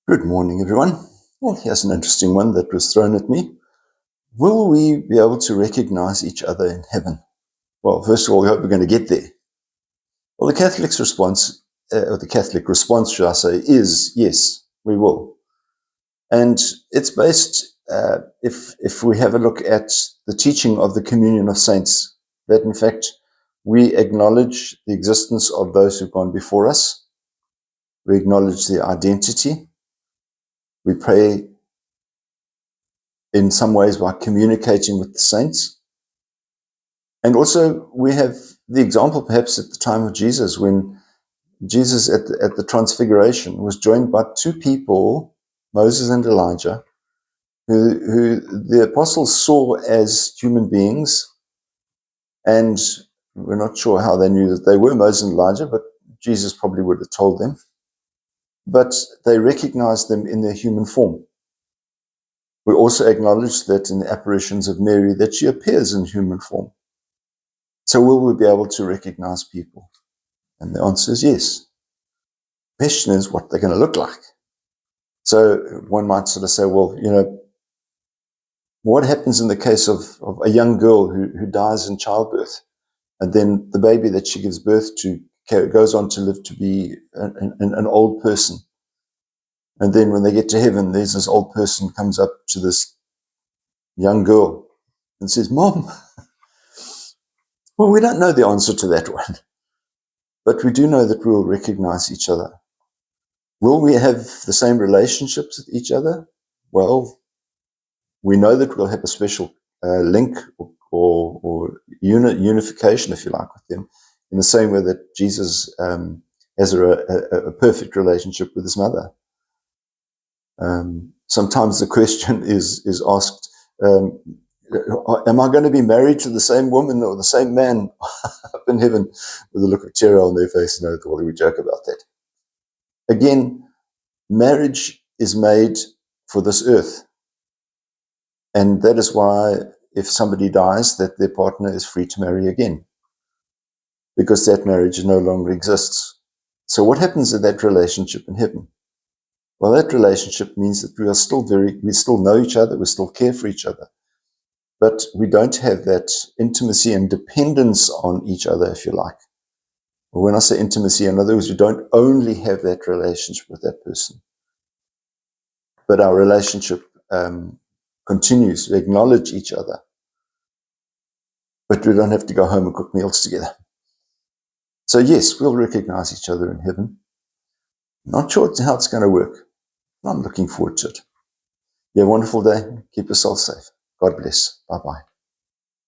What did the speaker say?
Good morning, everyone. Well, here's an interesting one that was thrown at me. Will we be able to recognize each other in heaven? Well, first of all, we hope we're going to get there. Well, the Catholic response, should I say, is yes, we will. And it's based, if we have a look at the teaching of the communion of saints, that in fact we acknowledge the existence of those who've gone before us. We acknowledge their identity. We pray in some ways by communicating with the saints. And also we have the example perhaps at the time of Jesus, when Jesus at the Transfiguration was joined by two people, Moses and Elijah, who the apostles saw as human beings, and we're not sure how they knew that they were Moses and Elijah, but Jesus probably would have told them. But they recognized them in their human form. We also acknowledge that in the apparitions of Mary, that she appears in human form. So will we be able to recognize people? And the answer is yes. The question is what they're going to look like. So one might sort of say, well, what happens in the case of a young girl who dies in childbirth, and then the baby that she gives birth to goes on to live to be an old person. And then when they get to heaven, there's this old person comes up to this young girl and says, Mom. Well, we don't know the answer to that one, but we do know that we will recognize each other. Will we have the same relationships with each other? Well, we know that we'll have a special link or unification, if you like, with them, in the same way that Jesus has a perfect relationship with his mother. Sometimes the question is asked, am I going to be married to the same woman or the same man up in heaven, with a look of terror on their face? No, we joke about that. Again, marriage is made for this earth. And that is why if somebody dies, that their partner is free to marry again, because that marriage no longer exists. So what happens in that relationship in heaven? Well, that relationship means that we still know each other, we still care for each other, but we don't have that intimacy and dependence on each other, if you like. When I say intimacy, in other words, we don't only have that relationship with that person, but our relationship continues. We acknowledge each other, but we don't have to go home and cook meals together. So yes, we'll recognize each other in heaven. Not sure how it's going to work. I'm looking forward to it. You have a wonderful day. Keep yourself safe. God bless. Bye-bye.